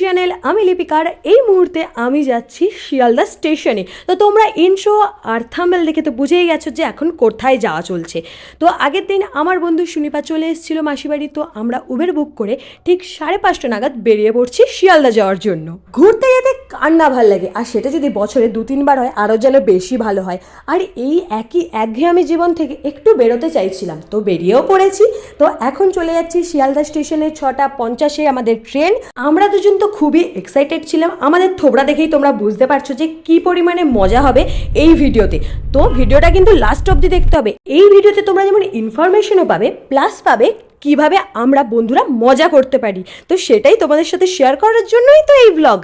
Channel, আমি লিপিকার। এই মুহূর্তে আমি যাচ্ছি শিয়ালদা স্টেশনে। তো তোমরা ইন্ট্রো আর থাম্বনেল দেখে তো বুঝেই গেছো যে এখন কোথায় যাওয়া চলছে। তো আগের দিন আমার বন্ধু সুনিপা চলে এসেছিলো মাসিবাড়ি, তো আমরা উবের বুক করে ঠিক 5:30 নাগাদ বেরিয়ে পড়ছি শিয়ালদা যাওয়ার জন্য। ঘুরতে যেতে কার না ভালো লাগে, আর সেটা যদি বছরে 2-3 বার হয় আরও যেন বেশি ভালো হয়। আর এই একই একঘেয়েমি জীবন থেকে একটু বেরোতে চাইছিলাম, তো বেরিয়েও পড়েছি। তো এখন চলে যাচ্ছি শিয়ালদা স্টেশনে। 6:50 আমাদের ট্রেন। আমরা দুজন তো খুবই এক্সাইটেড ছিলাম। আমাদের থোবড়া দেখেই তোমরা বুঝতে পারছো যে কি পরিমাণে মজা হবে এই ভিডিওতে। তো ভিডিওটা কিন্তু লাস্ট অবধি দেখতে হবে। এই ভিডিওতে তোমরা যেমন ইনফরমেশনও পাবে, প্লাস পাবে কিভাবে আমরা বন্ধুরা মজা করতে পারি। তো সেটাই তোমাদের সাথে শেয়ার করার জন্যই তো এই ব্লগ।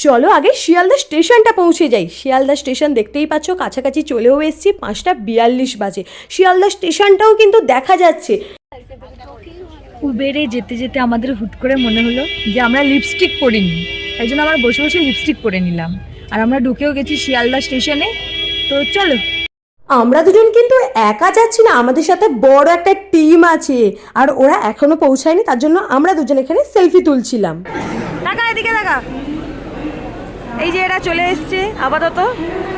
চলো আগে শিয়ালদা স্টেশনটা পৌঁছে যাই। শিয়ালদা স্টেশন দেখতেই পাচ্ছ, কাছাকাছি চলেও এসেছি। 5:42 বাজে। শিয়ালদা স্টেশনটাও কিন্তু দেখা যাচ্ছে। উবেরে যেতে যেতে আমাদের হুট করে মনে হলো যে আমরা লিপস্টিক পরিনি, তাই জন্য আমরা বসে বসে লিপস্টিক পরে নিলাম। আর আমরা ঢুকেও গেছি শিয়ালদা স্টেশনে। তো চলো। আমরা দুজন কিন্তু একা যাচ্ছি না, আমাদের সাথে বড় একটা টিম আছে, আর ওরা এখনো পৌঁছায়নি। তার জন্য আমরা দুজন এখানে সেলফি তুলছিলাম। দেখা এদিকে দেখা, এই যে এরা চলে এসছে আপাতত।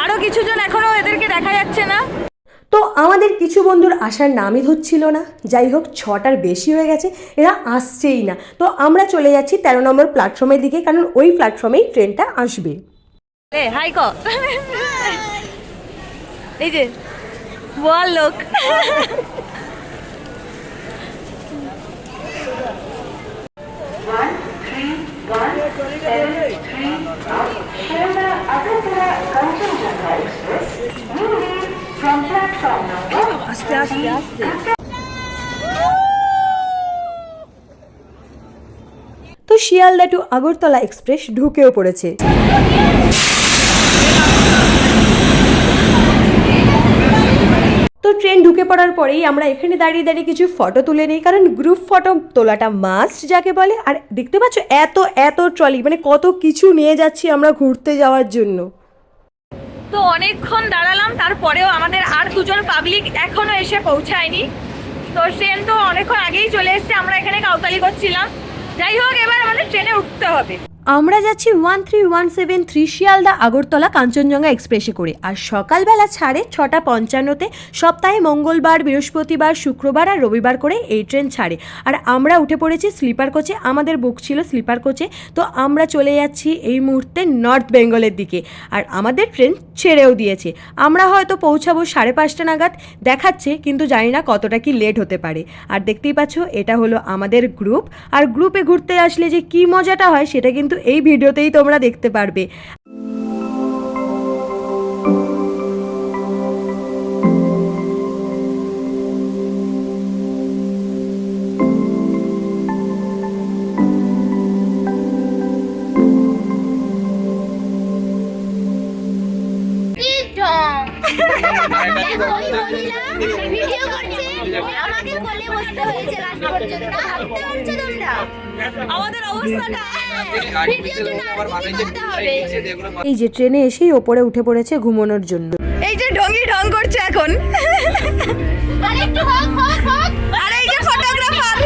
আরো কিছু জন এখনো এদেরকে দেখা যাচ্ছে না। তো আমাদের কিছু বন্ধুর আসার নামই ধরছিল না। যাই হোক, 6টার বেশি হয়ে গেছে, এরা আসছেই না। তো আমরা চলে যাচ্ছি 13 নম্বর প্ল্যাটফর্মের দিকে, কারণ ওই প্ল্যাটফর্মেই ট্রেনটা আসবে। হাই ক, এই যে বল লোক। আস্তে আস্তে আস্তে। তো শিয়ালদা টু আগরতলা এক্সপ্রেস ঢুকেও পড়েছে। তো ট্রেন ঢুকে পড়ার পরেই আমরা এখানে দাঁড়িয়ে দাঁড়িয়ে কিছু ফটো তুলে নিই, কারণ গ্রুপ ফটো তোলাটা মাস্ট যাকে বলে। আর দেখতে পাচ্ছ এত এত ট্রলি, মানে কত কিছু নিয়ে যাচ্ছি আমরা ঘুরতে যাওয়ার জন্য। তো অনেকক্ষণ দাঁড়ালাম, তারপরেও আমাদের আর দুজন পাবলিক এখনো এসে পৌঁছায়নি। তো ট্রেন তো অনেকক্ষণ আগেই চলে এসেছে, আমরা এখানে কাউতালি করছিলাম। যাই হোক, এবার আমাদের ট্রেনে উঠতে হবে। আমরা যাচ্ছি 13173 শিয়ালদা আগরতলা কাঞ্চনজঙ্ঘা এক্সপ্রেসে করে। আর সকালবেলা ছাড়ে 6:55-তে। সপ্তাহে মঙ্গলবার, বৃহস্পতিবার, শুক্রবার আর রবিবার করে এই ট্রেন ছাড়ে। আর আমরা উঠে পড়েছি স্লিপার কোচে। আমাদের বুক ছিল স্লিপার কোচে। তো আমরা চলে যাচ্ছি এই মুহূর্তে নর্থ বেঙ্গলের দিকে। আর আমাদের ট্রেন ছেড়েও দিয়েছে। আমরা হয়তো পৌঁছাবো 5:30 নাগাদ দেখাচ্ছে, কিন্তু জানি না কতটা কি লেট হতে পারে। আর দেখতেই পাচ্ছ এটা হলো আমাদের গ্রুপ। আর গ্রুপে ঘুরতে আসলে যে কি মজাটা হয় সেটা কিন্তু এই ভিডিওতেই তোমরা দেখতে পারবে। এই যে ট্রেনে এসেই ওপরে উঠে পড়েছে ঘুমানোর জন্য। এই যে ঢঙ্গি ঢং করছে এখন। আর এই যে ফটোগ্রাফার।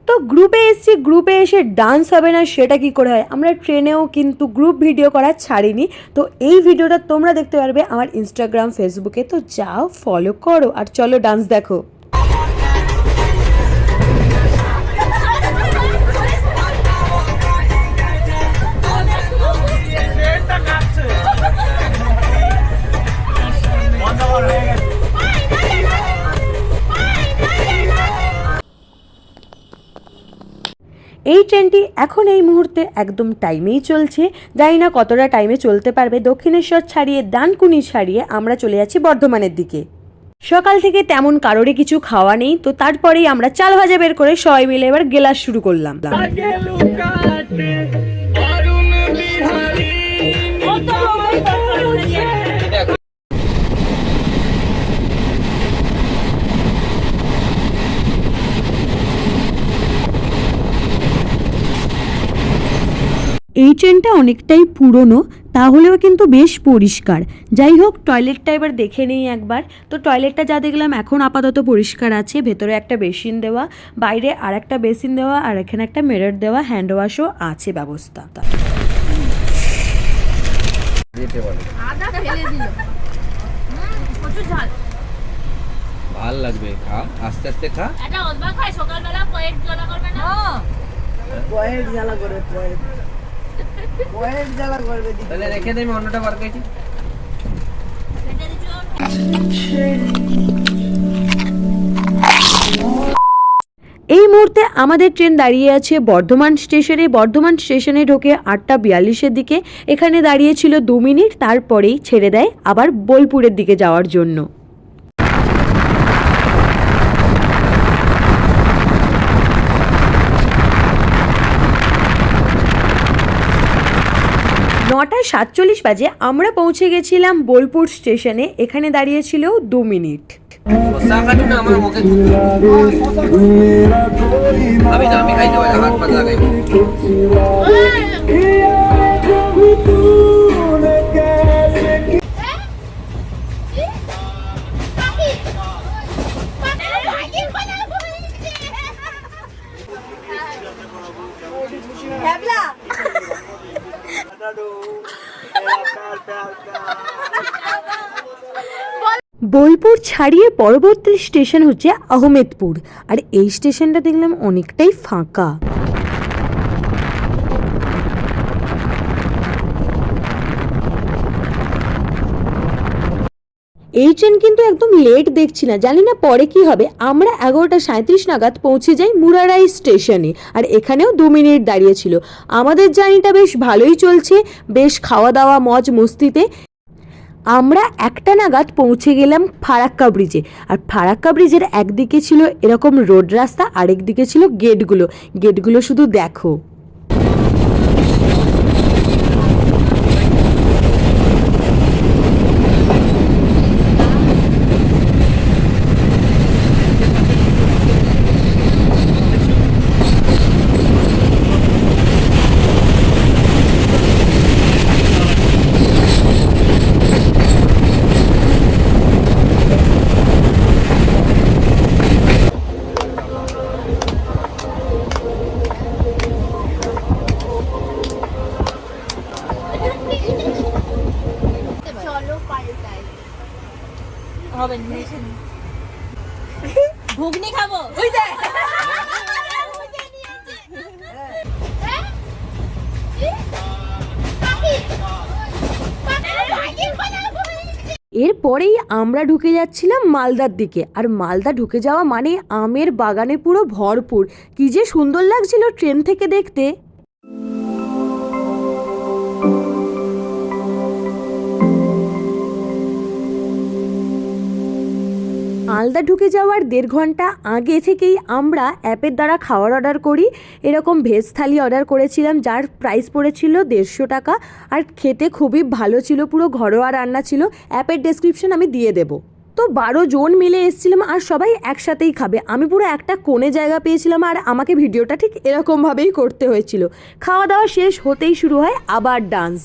তো গ্রুপে এসেছি, গ্রুপে এসে ডান্স হবে না সেটা কি করে হয়। আমরা ট্রেনেও কিন্তু গ্রুপ ভিডিও করা ছাড়িনি। তো এই ভিডিওটা তোমরা দেখতে পারবে আমার ইনস্টাগ্রাম, ফেসবুকে। তো যাও ফলো করো আর চলো ডান্স দেখো। এই ট্রেনটি এখন এই মুহূর্তে একদম টাইমেই চলছে। জানি না কতটা টাইমে চলতে পারবে। দক্ষিণেশ্বর ছাড়িয়ে, ডানকুনি ছাড়িয়ে আমরা চলে যাচ্ছি বর্ধমানের দিকে। সকাল থেকে তেমন কারোরই কিছু খাওয়া নেই, তো তারপরেই আমরা চাল ভাজা বের করে সবাই মিলে এবার গেলাস শুরু করলাম। এই ট্রেনটা অনেকটাই পুরনো, তাহলেও কিন্তু বেশ পরিষ্কার। যাই হোক, টয়লেটটা এবার দেখে নিই একবার। তো টয়লেটটা যা দেখলাম এখন আপাতত পরিষ্কার আছে। ভেতরে একটা বেসিন দেওয়া, বাইরে আর একটা বেসিন দেওয়া, আর এখানে একটা মিরর দেওয়া, হ্যান্ড ওয়াশও আছে ব্যবস্থা। আদা ফেলে দিল, প্রচুর ঝাল। ভাল লাগবে, খা আস্তে আস্তে খা। এটা অভ্যাস হয় সকালবেলা পেট জ্বালা করবে না। পয়েন্ট জ্বালা করবে, পয়েন্ট জ্বালা করবে। তাহলে রেখে দে, আমি অন্যটা বার করেছি। এই মুহূর্তে আমাদের ট্রেন দাঁড়িয়ে আছে বর্ধমান স্টেশনে। বর্ধমান স্টেশনে ঢোকে 8:42-এর দিকে। এখানে দাঁড়িয়েছিল 2 মিনিট, তারপরেই ছেড়ে দেয় আবার বোলপুরের দিকে যাওয়ার জন্য। নটা 47 বাজে আমরা পৌঁছে গেছিলাম বোলপুর স্টেশনে। এখানে দাঁড়িয়েছিল 2 মিনিট। শসা খাবি না? আমার মুখে থুতু। আমি খাইতে পারি, হাত পা লাগাই। বোলপুর ছাড়িয়ে পরবর্তী স্টেশন হচ্ছে আহমেদপুর, আর এই স্টেশনটা দেখলাম অনেকটাই ফাঁকা। এই ট্রেন কিন্তু একদম লেট দেখছি না, জানি না পরে কি হবে। আমরা 11:37 নাগাদ পৌঁছে যাই মুরারাই স্টেশনে, আর এখানেও 2 মিনিট দাঁড়িয়েছিল। আমাদের জার্নিটা বেশ ভালোই চলছে, বেশ খাওয়া দাওয়া মজ মস্তিতে। আমরা 1টা নাগাদ পৌঁছে গেলাম ফারাক্কা ব্রিজে, আর ফারাক্কা ব্রিজের একদিকে ছিল এরকম রোড রাস্তা, আরেক দিকে ছিল গেটগুলো শুধু দেখো। হবে ঘুগনি খাবো। ওই যে এরপরেই আমরা ঢুকে যাচ্ছিলাম মালদার দিকে, আর মালদা ঢুকে যাওয়া মানে আমের বাগানে পুরো ভরপুর। কি যে সুন্দর লাগছিল ট্রেন থেকে দেখতে। মালদা ঢুকে যাওয়ার 1.5 ঘন্টা আগে থেকেই আমরা অ্যাপের দ্বারা খাবার অর্ডার করি। এরকম ভেজ থালি অর্ডার করেছিলাম, যার প্রাইস পড়েছিল 150 টাকা, আর খেতে খুবই ভালো ছিল, পুরো ঘরোয়া রান্না ছিল। অ্যাপের ডেসক্রিপশন আমি দিয়ে দেবো। তো 12 জন মিলে এসেছিলাম, আর সবাই একসাথেই খাবে। আমি পুরো একটা কোণে জায়গা পেয়েছিলাম, আর আমাকে ভিডিওটা ঠিক এরকমভাবেই করতে হয়েছিল। খাওয়া দাওয়া শেষ হতেই শুরু হয় আবার ডান্স।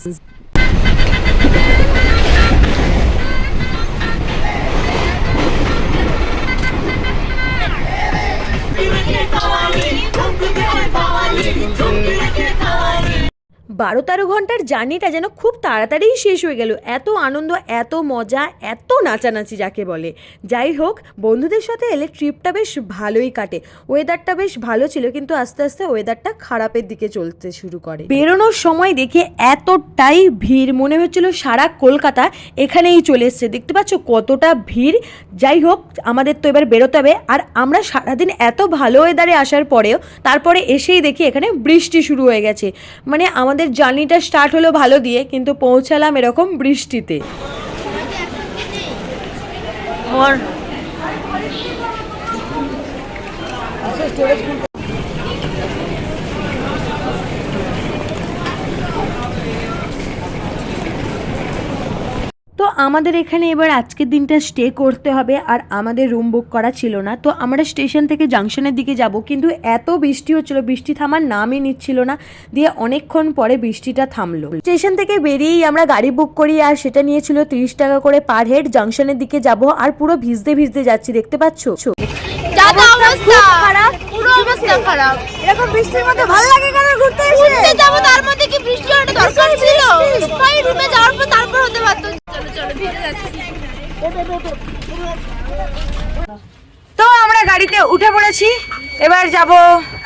বারো 13 ঘন্টার জার্নিটা যেন খুব তাড়াতাড়িই শেষ হয়ে গেল। এত আনন্দ, এত মজা, এত নাচানাচি যাকে বলে। যাই হোক, বন্ধুদের সাথে এলে ট্রিপটা বেশ ভালোই কাটে। ওয়েদারটা বেশ ভালো ছিল, কিন্তু আস্তে আস্তে ওয়েদারটা খারাপের দিকে চলতে শুরু করে। বেরোনোর সময় দেখে এতটাই ভিড়, মনে হচ্ছিল সারা কলকাতা এখানেই চলে এসছে। দেখতে পাচ্ছ কতটা ভিড়। যাই হোক, আমাদের তো এবার বেরোতে হবে। আর আমরা সারাদিন এত ভালো ওয়েদারে আসার পরেও তারপরে এসেই দেখি এখানে বৃষ্টি শুরু হয়ে গেছে। মানে আমাদের জার্নিটা স্টার্ট হলো ভালো দিয়ে, কিন্তু পৌঁছালাম এরকম বৃষ্টিতে। তো আমাদের এখানে এবার আজকের দিনটা স্টে করতে হবে, আর আমাদের রুম বুক করা ছিল না। তো আমরা স্টেশন থেকে জাংশনের দিকে যাব, কিন্তু এত বৃষ্টি হচ্ছিল, বৃষ্টি থামার নামই নিচ্ছিল না। দিয়ে অনেকক্ষণ পরে বৃষ্টিটা থামলো। স্টেশন থেকে বেরিয়েই আমরা গাড়ি বুক করি, আর সেটা নিয়েছিল 30 টাকা করে পার হেড। জাংশনের দিকে যাব, আর পুরো ভিজতে ভিজতে যাচ্ছি, দেখতে পাচ্ছ। পুরো অবস্থা খারাপ। এরকম বৃষ্টির মধ্যে ভালো লাগে কেন ঘুরতে এসে? ঘুরতে যাবো, তার মধ্যে কি বৃষ্টি হওয়াটা দরকার ছিল? ভাই রুমে যাওয়ার পর তারপর হতে পারতো। চলো চলো ভিজে যাচ্ছি। তো আমরা গাড়িতে উঠে পড়েছি, এবার যাব,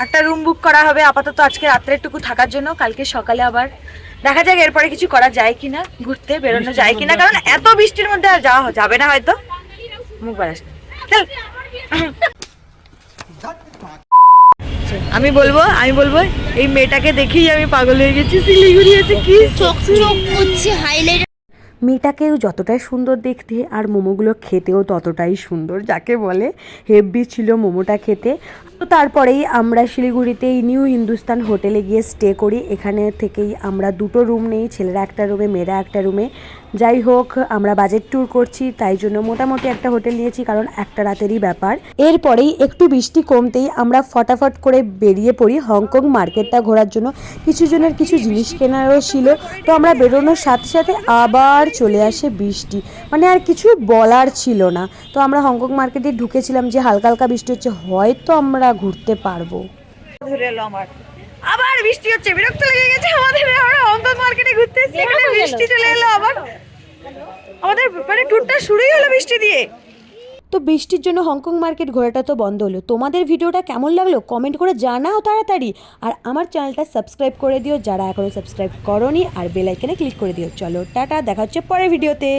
একটা রুম বুক করা হবে আপাতত আজকে রাত্রেটুকু থাকার জন্য। কালকে সকালে আবার দেখা যাক এরপরে কিছু করা যায় কিনা, ঘুরতে বেরোনো যায় কিনা, কারণ এত বৃষ্টির মধ্যে আর যাওয়া যাবে না হয়তো। মুখ বাড়াস না। চল। আমি বলবো এই মেয়েটাকে দেখেই আমি পাগল হয়ে গেছি। শিলিগুড়ি এসে কি চোখ মুচ্ছি হাইলাইট। মেয়েটাকেও যতটাই সুন্দর দেখতে, আর মোমোগুলো খেতেও ততটাই সুন্দর, যাকে বলে হেভি ছিল মোমোটা খেতে। তো তারপরেই আমরা শিলিগুড়িতে এই নিউ হিন্দুস্তান হোটেলে গিয়ে স্টে করি। এখানে থেকেই আমরা দুটো রুম নেই, ছেলেরা একটা রুমে, মেয়েরা একটা রুমে। যাই হোক, আমরা বাজেট ট্যুর করছি, তাই জন্য মোটামুটি একটা হোটেল নিয়েছি, কারণ একটা রাতেরই ব্যাপার। এরপরেই একটু বৃষ্টি কমতেই আমরা ফটাফট করে বেরিয়ে পড়ি হংকং মার্কেটটা ঘোরার জন্য। কিছু জনের কিছু জিনিস কেনারও ছিল। তো আমরা বেরোনোর সাথে সাথে আবার চলে আসে বৃষ্টি, মানে আর কিছু বলার ছিল না। তো আমরা হংকং মার্কেটে ঢুকেছিলাম যে হালকা হালকা বৃষ্টি হচ্ছে, হয়তো আমরা ঘুরতে পারবো। ধরে এলো আমার, আবার বৃষ্টি হচ্ছে, বিরক্ত লেগে গেছে আমাদের। আমরা হংকং মার্কেটে ঘুরতে এসেছি, এখানে বৃষ্টি চলে এলো আবার। আমাদের মানে ট্যুরটা শুরুই হলো বৃষ্টি দিয়ে। তো বৃষ্টির জন্য হংকং মার্কেট ঘোরাটা তো বন্ধ হলো। তোমাদের ভিডিওটা কেমন লাগলো কমেন্ট করে জানাও তাড়াতাড়ি। আর আমার চ্যানেলটা সাবস্ক্রাইব করে দিও যারা এখনো সাবস্ক্রাইব করোনি, আর বেল আইকনে ক্লিক করে দিও। চলো টাটা, দেখা হচ্ছে পরের ভিডিওতে।